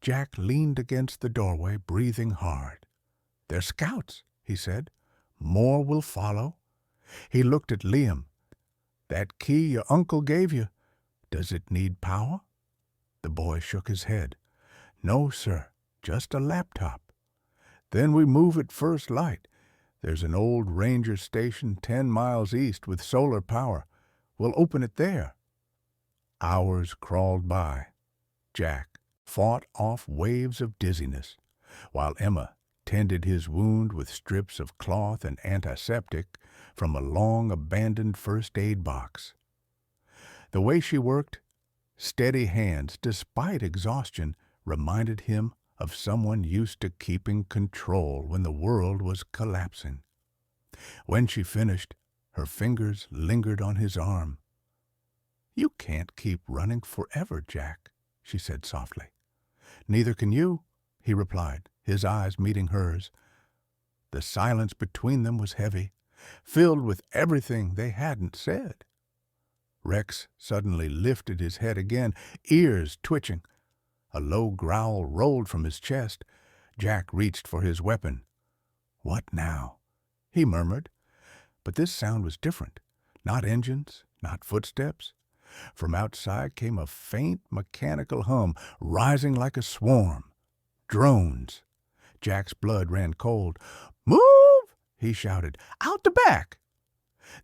Jack leaned against the doorway, breathing hard. "They're scouts," he said. "More will follow." He looked at Liam. "That key your uncle gave you, does it need power?" The boy shook his head. "No, sir, just a laptop." "Then we move at first light. There's an old ranger station 10 miles east with solar power. We'll open it there." Hours crawled by. Jack fought off waves of dizziness, while Emma tended his wound with strips of cloth and antiseptic from a long-abandoned first-aid box. The way she worked, steady hands, despite exhaustion, reminded him of someone used to keeping control when the world was collapsing. When she finished, her fingers lingered on his arm. "You can't keep running forever, Jack," she said softly. "Neither can you," he replied, his eyes meeting hers. The silence between them was heavy, filled with everything they hadn't said. Rex suddenly lifted his head again, ears twitching. A low growl rolled from his chest. Jack reached for his weapon. "What now?" he murmured. But this sound was different. Not engines, not footsteps. From outside came a faint mechanical hum, rising like a swarm. Drones. Jack's blood ran cold. "Move!" he shouted. "Out the back!"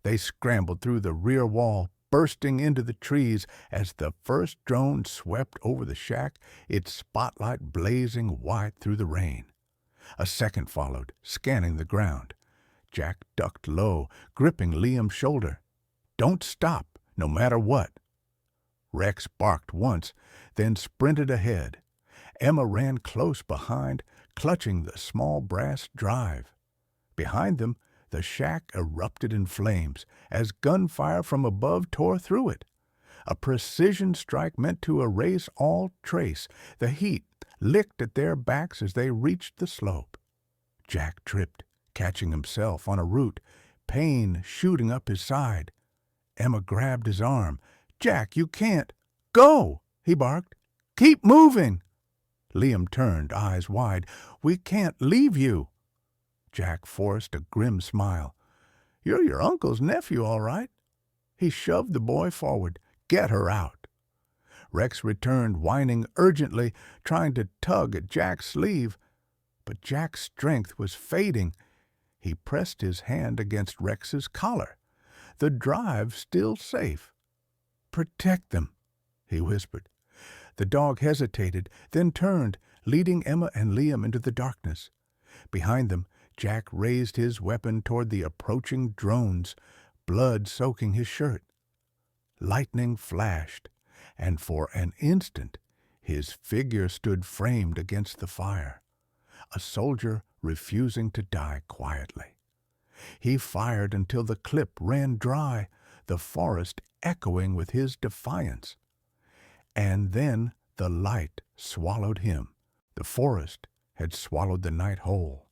They scrambled through the rear wall, bursting into the trees as the first drone swept over the shack, its spotlight blazing white through the rain. A second followed, scanning the ground. Jack ducked low, gripping Liam's shoulder. "Don't stop, no matter what." Rex barked once, then sprinted ahead. Emma ran close behind, clutching the small brass drive. Behind them, the shack erupted in flames as gunfire from above tore through it. A precision strike meant to erase all trace. The heat licked at their backs as they reached the slope. Jack tripped, catching himself on a root, pain shooting up his side. Emma grabbed his arm. "Jack, you can't." "Go!" he barked. "Keep moving!" Liam turned, eyes wide. "We can't leave you." Jack forced a grim smile. "You're your uncle's nephew, all right." He shoved the boy forward. "Get her out." Rex returned, whining urgently, trying to tug at Jack's sleeve. But Jack's strength was fading. He pressed his hand against Rex's collar. The drive still safe. "Protect them," he whispered. The dog hesitated, then turned, leading Emma and Liam into the darkness. Behind them, Jack raised his weapon toward the approaching drones, blood soaking his shirt. Lightning flashed, and for an instant his figure stood framed against the fire, a soldier refusing to die quietly. He fired until the clip ran dry, the forest echoing with his defiance. And then the light swallowed him. The forest had swallowed the night whole.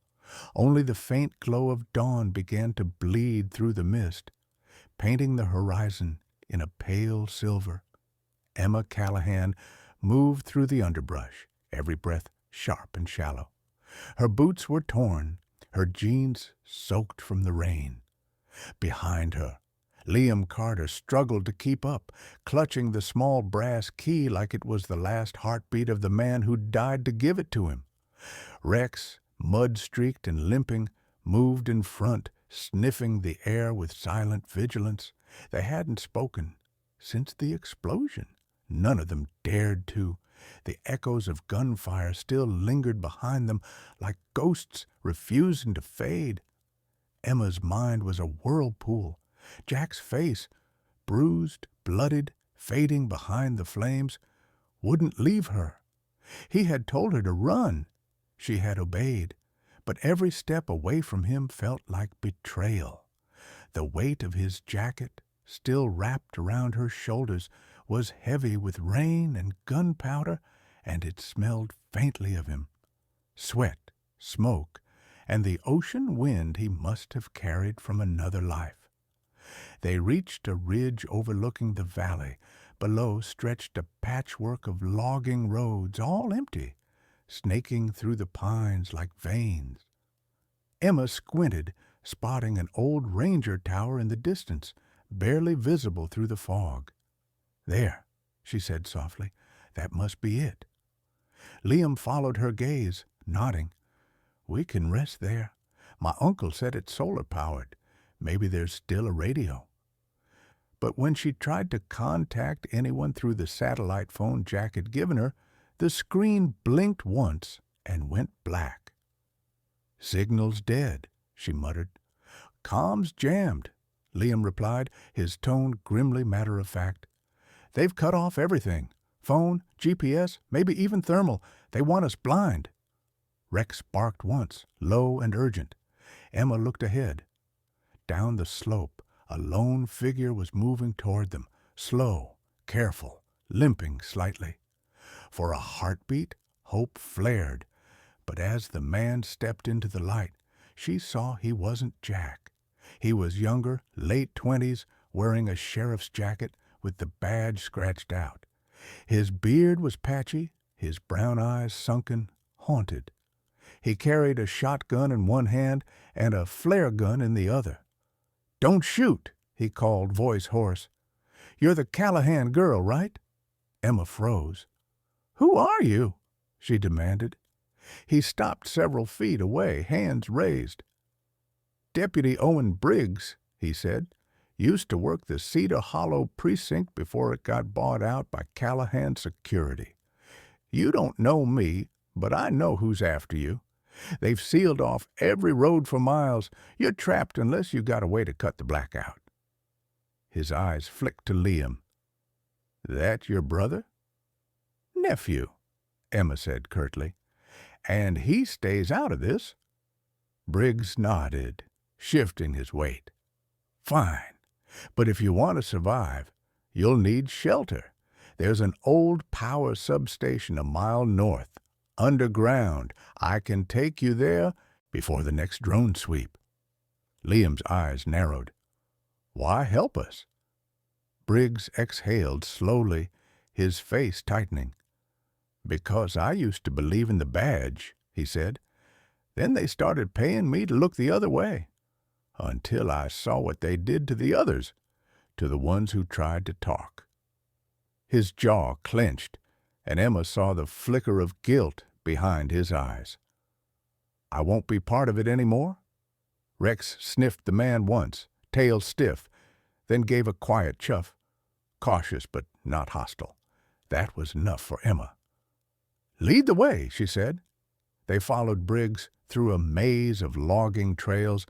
Only the faint glow of dawn began to bleed through the mist, painting the horizon in a pale silver. Emma Callahan moved through the underbrush, every breath sharp and shallow. Her boots were torn, her jeans soaked from the rain. Behind her, Liam Carter struggled to keep up, clutching the small brass key like it was the last heartbeat of the man who died to give it to him. Rex, mud-streaked and limping, moved in front, sniffing the air with silent vigilance. They hadn't spoken since the explosion. None of them dared to. The echoes of gunfire still lingered behind them like ghosts refusing to fade. Emma's mind was a whirlpool. Jack's face, bruised, blooded, fading behind the flames, wouldn't leave her. He had told her to run. She had obeyed, but every step away from him felt like betrayal. The weight of his jacket, still wrapped around her shoulders, was heavy with rain and gunpowder, and it smelled faintly of him. Sweat, smoke, and the ocean wind he must have carried from another life. They reached a ridge overlooking the valley. Below stretched a patchwork of logging roads, all empty, snaking through the pines like veins. Emma squinted, spotting an old ranger tower in the distance, barely visible through the fog. "There," she said softly. "That must be it." Liam followed her gaze, nodding. "We can rest there. My uncle said it's solar-powered. Maybe there's still a radio." But when she tried to contact anyone through the satellite phone Jack had given her, the screen blinked once and went black. "Signal's dead," she muttered. "Comms jammed," Liam replied, his tone grimly matter-of-fact. "They've cut off everything. Phone, GPS, maybe even thermal. They want us blind. Rex barked once, low and urgent. Emma looked ahead. Down the slope, a lone figure was moving toward them, slow, careful, limping slightly. For a heartbeat, hope flared, but as the man stepped into the light, she saw he wasn't Jack. He was younger, late 20s, wearing a sheriff's jacket with the badge scratched out. His beard was patchy, his brown eyes sunken, haunted. He carried a shotgun in one hand and a flare gun in the other. "Don't shoot," he called, voice hoarse. "You're the Callahan girl, right?" Emma froze. "Who are you?" she demanded. He stopped several feet away, hands raised. "Deputy Owen Briggs," he said, "used to work the Cedar Hollow precinct before it got bought out by Callahan Security. You don't know me, but I know who's after you. They've sealed off every road for miles. You're trapped unless you got a way to cut the blackout." His eyes flicked to Liam. "That your brother?" "Nephew," Emma said curtly. "And he stays out of this." Briggs nodded, shifting his weight. "Fine. But if you want to survive, you'll need shelter. There's an old power substation a mile north. Underground. I can take you there before the next drone sweep." Liam's eyes narrowed. "Why help us?" Briggs exhaled slowly, his face tightening. "Because I used to believe in the badge," he said. "Then they started paying me to look the other way. Until I saw what they did to the others, to the ones who tried to talk." His jaw clenched, and Emma saw the flicker of guilt behind his eyes. "I won't be part of it any more?" Rex sniffed the man once, tail stiff, then gave a quiet chuff, cautious but not hostile. That was enough for Emma. "Lead the way," she said. They followed Briggs through a maze of logging trails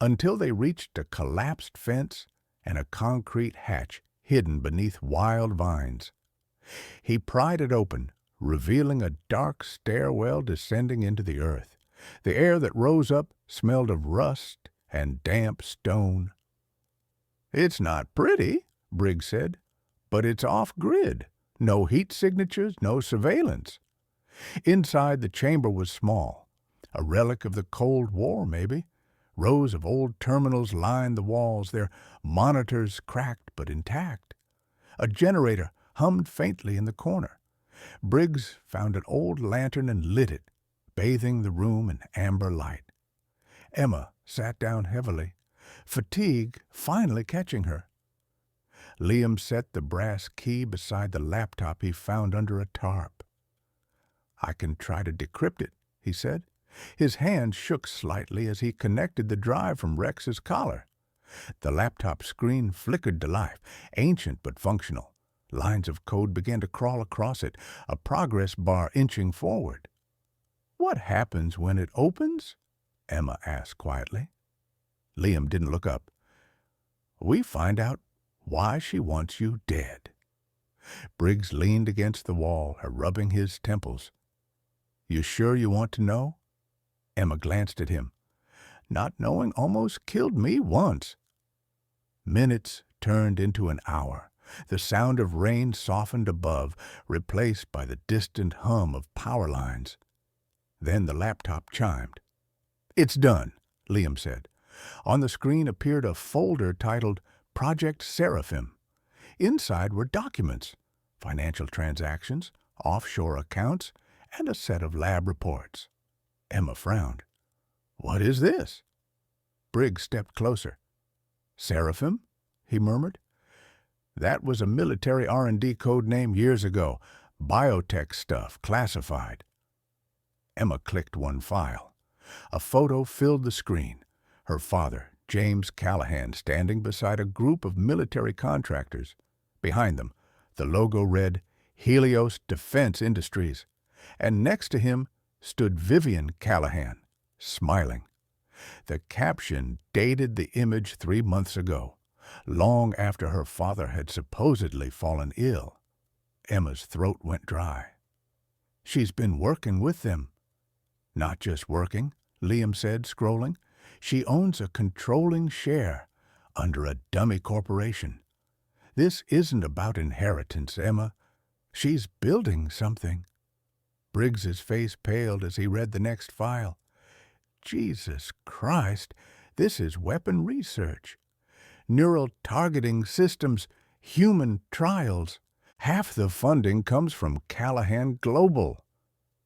until they reached a collapsed fence and a concrete hatch hidden beneath wild vines. He pried it open, revealing a dark stairwell descending into the earth. The air that rose up smelled of rust and damp stone. "It's not pretty," Briggs said, "but it's off-grid. No heat signatures, no surveillance." Inside, the chamber was small, a relic of the Cold War, maybe. Rows of old terminals lined the walls, their monitors cracked but intact. A generator hummed faintly in the corner. Briggs found an old lantern and lit it, bathing the room in amber light. Emma sat down heavily, fatigue finally catching her. Liam set the brass key beside the laptop he found under a tarp. "I can try to decrypt it," he said. His hand shook slightly as he connected the drive from Rex's collar. The laptop screen flickered to life, ancient but functional. Lines of code began to crawl across it, a progress bar inching forward. "What happens when it opens?" Emma asked quietly. Liam didn't look up. "We find out why she wants you dead." Briggs leaned against the wall, rubbing his temples. "You sure you want to know?" Emma glanced at him. "Not knowing almost killed me once." Minutes turned into an hour. The sound of rain softened above, replaced by the distant hum of power lines. Then the laptop chimed. "It's done," Liam said. On the screen appeared a folder titled Project Seraphim. Inside were documents, financial transactions, offshore accounts, and a set of lab reports. Emma frowned. "What is this?" Briggs stepped closer. "Seraphim?" he murmured. "That was a military R&D code name years ago. Biotech stuff, classified." Emma clicked one file. A photo filled the screen. Her father, James Callahan, standing beside a group of military contractors. Behind them, the logo read Helios Defense Industries. And next to him stood Vivian Callahan, smiling. The caption dated the image 3 months ago, long after her father had supposedly fallen ill. Emma's throat went dry. She's been working with them. Not just working, Liam said, scrolling. She owns a controlling share under a dummy corporation. This isn't about inheritance, Emma. She's building something. Briggs's face paled as he read the next file. Jesus Christ, this is weapon research. Neural targeting systems, human trials. Half the funding comes from Callahan Global.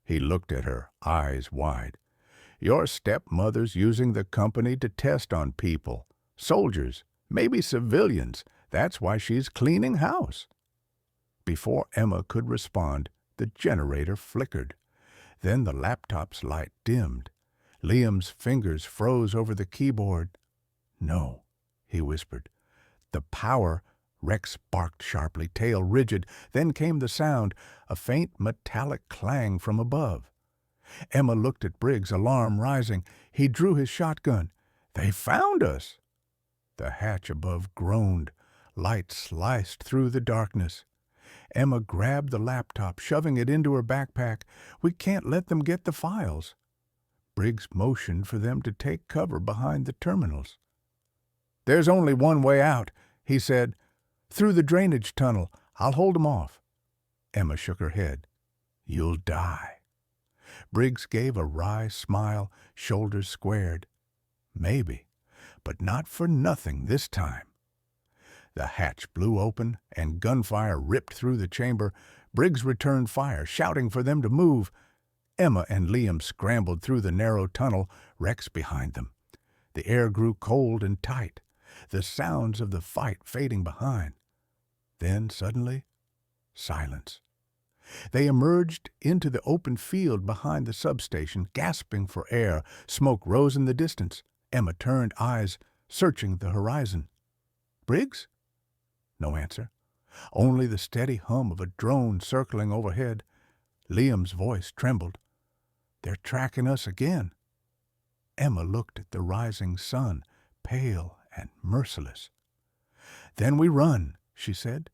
He looked at her, eyes wide. Your stepmother's using the company to test on people, soldiers, maybe civilians. That's why she's cleaning house. Before Emma could respond, the generator flickered. Then the laptop's light dimmed. Liam's fingers froze over the keyboard. No, he whispered. The power, Rex barked sharply, tail rigid. Then came the sound, a faint metallic clang from above. Emma looked at Briggs, alarm rising. He drew his shotgun. They found us! The hatch above groaned. Light sliced through the darkness. Emma grabbed the laptop, shoving it into her backpack. We can't let them get the files. Briggs motioned for them to take cover behind the terminals. There's only one way out, he said. Through the drainage tunnel. I'll hold 'em off. Emma shook her head. You'll die. Briggs gave a wry smile, shoulders squared. Maybe, but not for nothing this time. The hatch blew open, and gunfire ripped through the chamber. Briggs returned fire, shouting for them to move. Emma and Liam scrambled through the narrow tunnel, Rex behind them. The air grew cold and tight, the sounds of the fight fading behind. Then, suddenly, silence. They emerged into the open field behind the substation, gasping for air. Smoke rose in the distance. Emma turned, eyes searching the horizon. Briggs? No answer. Only the steady hum of a drone circling overhead. Liam's voice trembled. They're tracking us again. Emma looked at the rising sun, pale and merciless. Then we run, she said.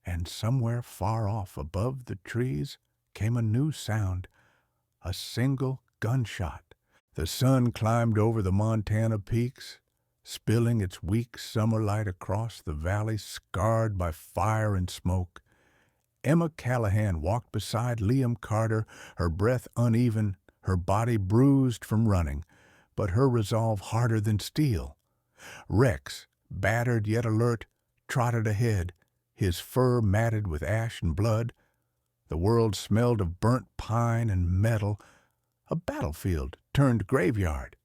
And somewhere far off above the trees came a new sound, a single gunshot. The sun climbed over the Montana peaks, spilling its weak summer light across the valley scarred by fire and smoke. Emma Callahan walked beside Liam Carter, her breath uneven, her body bruised from running, but her resolve harder than steel. Rex, battered yet alert, trotted ahead, his fur matted with ash and blood. The world smelled of burnt pine and metal, a battlefield turned graveyard.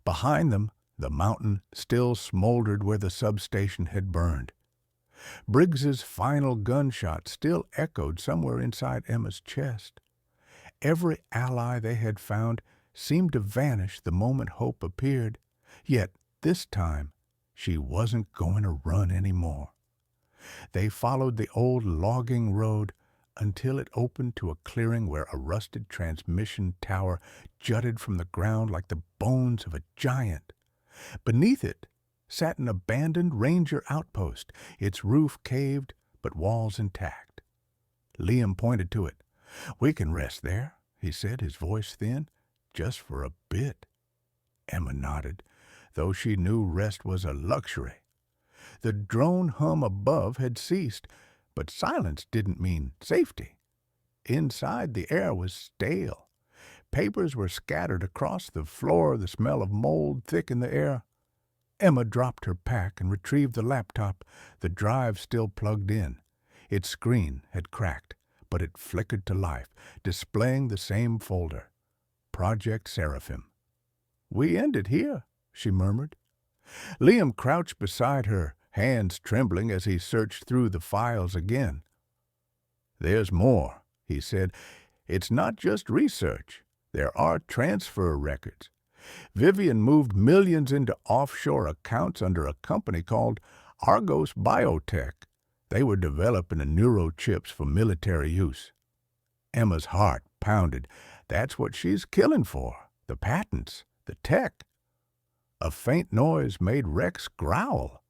Behind them, the mountain still smoldered where the substation had burned. Briggs's final gunshot still echoed somewhere inside Emma's chest. Every ally they had found seemed to vanish the moment hope appeared, yet this time she wasn't going to run anymore. They followed the old logging road until it opened to a clearing where a rusted transmission tower jutted from the ground like the bones of a giant. Beneath it sat an abandoned ranger outpost, its roof caved but walls intact. Liam pointed to it. We can rest there, he said, his voice thin, just for a bit. Emma nodded, though she knew rest was a luxury. The drone hum above had ceased, but silence didn't mean safety. Inside, the air was stale. Papers were scattered across the floor, the smell of mold thick in the air. Emma dropped her pack and retrieved the laptop, the drive still plugged in. Its screen had cracked, but it flickered to life, displaying the same folder. Project Seraphim. We ended here, she murmured. Liam crouched beside her, hands trembling as he searched through the files again. There's more, he said. It's not just research. There are transfer records. Vivian moved millions into offshore accounts under a company called Argos Biotech. They were developing neurochips for military use. Emma's heart pounded. That's what she's killing for. The patents, the tech. A faint noise made Rex growl.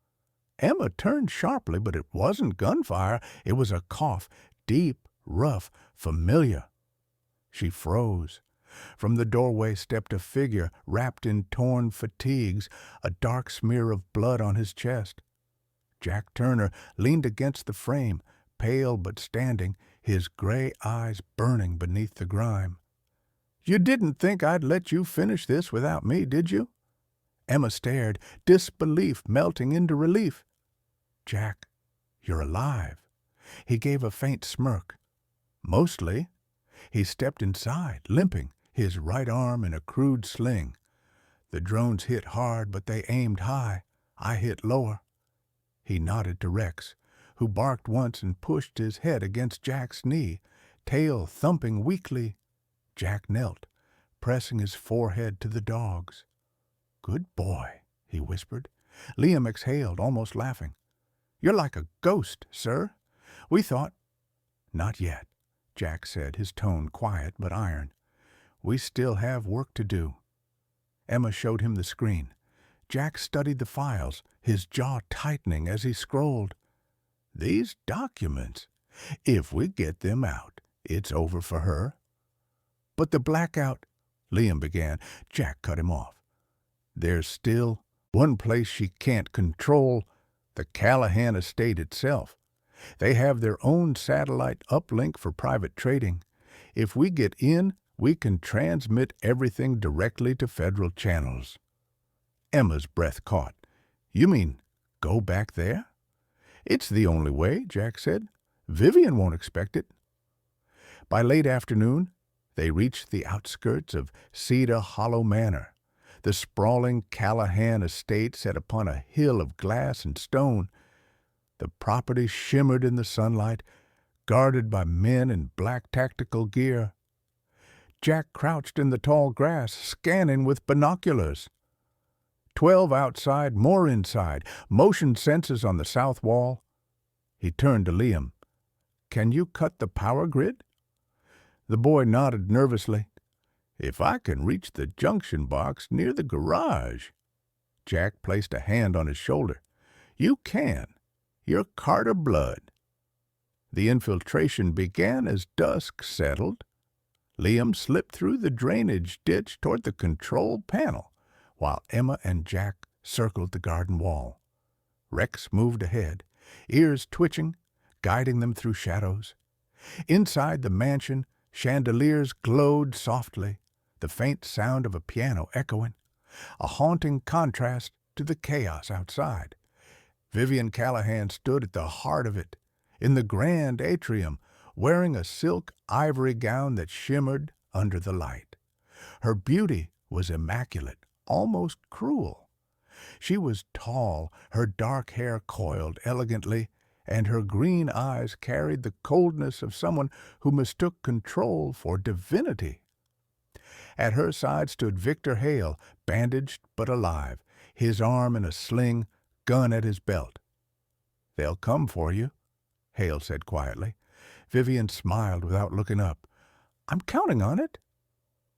Emma turned sharply, but it wasn't gunfire. It was a cough, deep, rough, familiar. She froze. From the doorway stepped a figure wrapped in torn fatigues, a dark smear of blood on his chest. Jack Turner leaned against the frame, pale but standing, his gray eyes burning beneath the grime. "You didn't think I'd let you finish this without me, did you?" Emma stared, disbelief melting into relief. "Jack, you're alive." He gave a faint smirk. "Mostly." He stepped inside, limping, his right arm in a crude sling. "The drones hit hard, but they aimed high. I hit lower." He nodded to Rex, who barked once and pushed his head against Jack's knee, tail thumping weakly. Jack knelt, pressing his forehead to the dog's. "Good boy," he whispered. Liam exhaled, almost laughing. "You're like a ghost, sir. We thought—" "Not yet," Jack said, his tone quiet but iron. "We still have work to do." Emma showed him the screen. Jack studied the files, his jaw tightening as he scrolled. "These documents, if we get them out, it's over for her." "But the blackout—" Liam began. Jack cut him off. "There's still one place she can't control, the Callahan estate itself. They have their own satellite uplink for private trading. If we get in, we can transmit everything directly to federal channels." Emma's breath caught. "You mean go back there?" "It's the only way," Jack said. "Vivian won't expect it." By late afternoon, they reached the outskirts of Cedar Hollow Manor. The sprawling Callahan estate sat upon a hill of glass and stone. The property shimmered in the sunlight, guarded by men in black tactical gear. Jack crouched in the tall grass, scanning with binoculars. 12 outside, more inside, motion sensors on the south wall. He turned to Liam. "Can you cut the power grid?" The boy nodded nervously. "If I can reach the junction box near the garage." Jack placed a hand on his shoulder. "You can. You're Carter blood." The infiltration began as dusk settled. Liam slipped through the drainage ditch toward the control panel, while Emma and Jack circled the garden wall. Rex moved ahead, ears twitching, guiding them through shadows. Inside the mansion, chandeliers glowed softly, the faint sound of a piano echoing, a haunting contrast to the chaos outside. Vivian Callahan stood at the heart of it, in the grand atrium, wearing a silk ivory gown that shimmered under the light. Her beauty was immaculate, almost cruel. She was tall, her dark hair coiled elegantly, and her green eyes carried the coldness of someone who mistook control for divinity. At her side stood Victor Hale, bandaged but alive, his arm in a sling, gun at his belt. "They'll come for you," Hale said quietly. Vivian smiled without looking up. "I'm counting on it."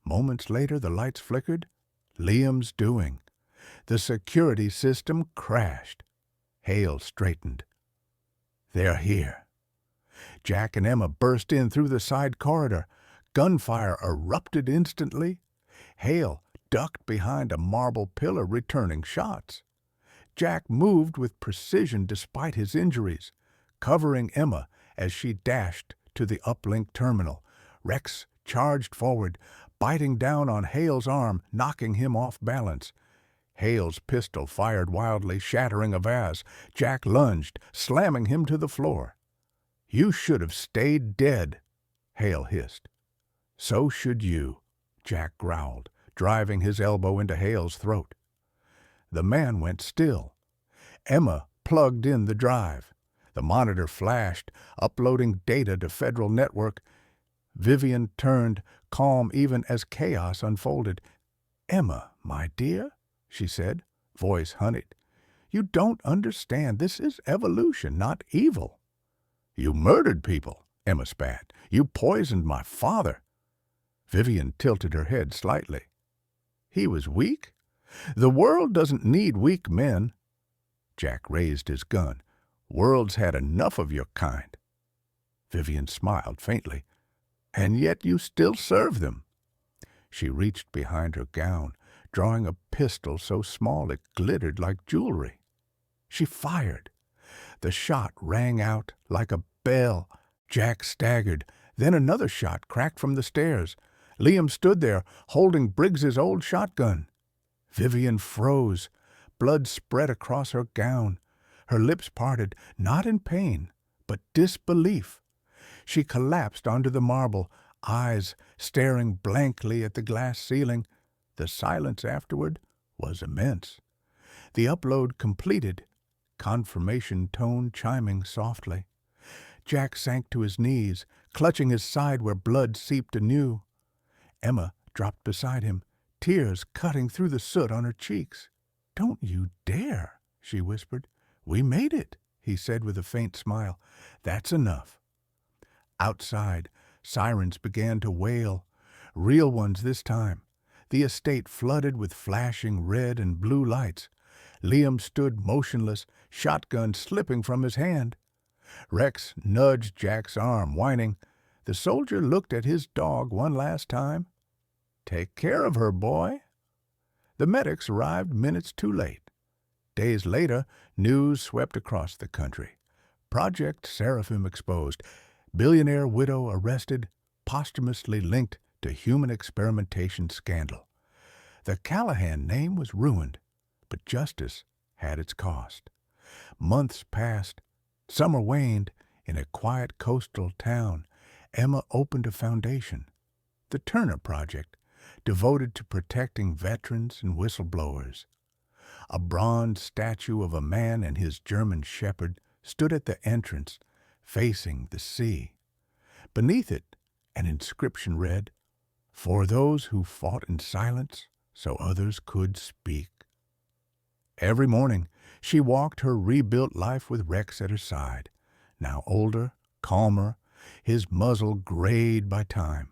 Moments later, the lights flickered. Liam's doing. The security system crashed. Hale straightened. "They're here." Jack and Emma burst in through the side corridor. Gunfire erupted instantly. Hale ducked behind a marble pillar, returning shots. Jack moved with precision despite his injuries, covering Emma as she dashed to the uplink terminal. Rex charged forward, biting down on Hale's arm, knocking him off balance. Hale's pistol fired wildly, shattering a vase. Jack lunged, slamming him to the floor. "You should have stayed dead," Hale hissed. "So should you," Jack growled, driving his elbow into Hale's throat. The man went still. Emma plugged in the drive. The monitor flashed, uploading data to federal network. Vivian turned, calm even as chaos unfolded. "Emma, my dear," she said, voice honeyed, "you don't understand. This is evolution, not evil." "You murdered people," Emma spat. "You poisoned my father." Vivian tilted her head slightly. "He was weak? The world doesn't need weak men." Jack raised his gun. "World's had enough of your kind." Vivian smiled faintly. "And yet you still serve them." She reached behind her gown, drawing a pistol so small it glittered like jewelry. She fired. The shot rang out like a bell. Jack staggered. Then another shot cracked from the stairs. Liam stood there, holding Briggs's old shotgun. Vivian froze. Blood spread across her gown. Her lips parted, not in pain, but disbelief. She collapsed onto the marble, eyes staring blankly at the glass ceiling. The silence afterward was immense. The upload completed, confirmation tone chiming softly. Jack sank to his knees, clutching his side where blood seeped anew. Emma dropped beside him, tears cutting through the soot on her cheeks. "Don't you dare," she whispered. "We made it," he said with a faint smile. "That's enough." Outside, sirens began to wail, real ones this time. The estate flooded with flashing red and blue lights. Liam stood motionless, shotgun slipping from his hand. Rex nudged Jack's arm, whining. The soldier looked at his dog one last time. "Take care of her, boy." The medics arrived minutes too late. Days later, news swept across the country. Project Seraphim exposed. Billionaire widow arrested, posthumously linked to human experimentation scandal. The Callahan name was ruined, but justice had its cost. Months passed. Summer waned. In a quiet coastal town, Emma opened a foundation, the Turner Project, devoted to protecting veterans and whistleblowers. A bronze statue of a man and his German shepherd stood at the entrance, facing the sea. Beneath it, an inscription read, "For those who fought in silence so others could speak." Every morning, she walked her rebuilt life with Rex at her side, now older, calmer, his muzzle grayed by time.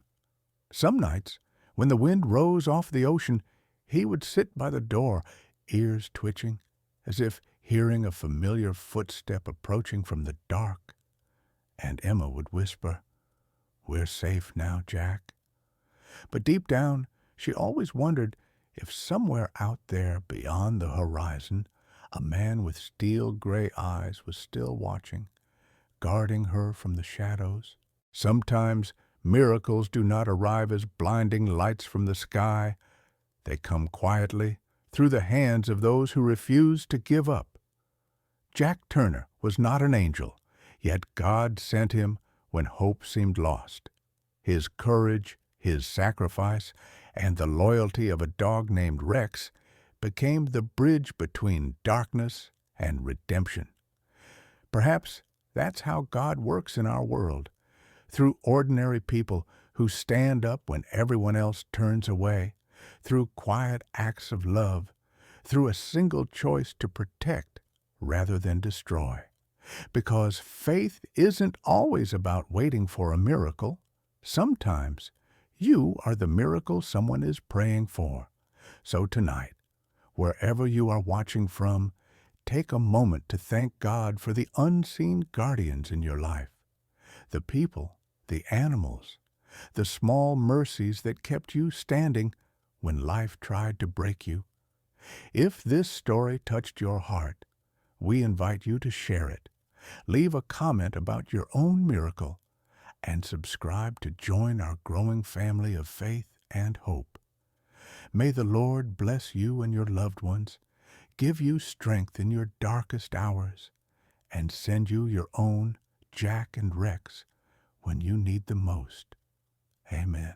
Some nights, when the wind rose off the ocean, he would sit by the door, ears twitching, as if hearing a familiar footstep approaching from the dark. And Emma would whisper, "We're safe now, Jack." But deep down, she always wondered if somewhere out there beyond the horizon, a man with steel-gray eyes was still watching, guarding her from the shadows. Sometimes miracles do not arrive as blinding lights from the sky. They come quietly through the hands of those who refuse to give up. Jack Turner was not an angel, yet God sent him when hope seemed lost. His courage, his sacrifice, and the loyalty of a dog named Rex became the bridge between darkness and redemption. Perhaps that's how God works in our world, through ordinary people who stand up when everyone else turns away, through quiet acts of love, through a single choice to protect rather than destroy. Because faith isn't always about waiting for a miracle. Sometimes you are the miracle someone is praying for. So tonight, wherever you are watching from, take a moment to thank God for the unseen guardians in your life, the people, the animals, the small mercies that kept you standing when life tried to break you. If this story touched your heart, we invite you to share it. Leave a comment about your own miracle and subscribe to join our growing family of faith and hope. May the Lord bless you and your loved ones, give you strength in your darkest hours, and send you your own Jack and Rex when you need them most. Amen.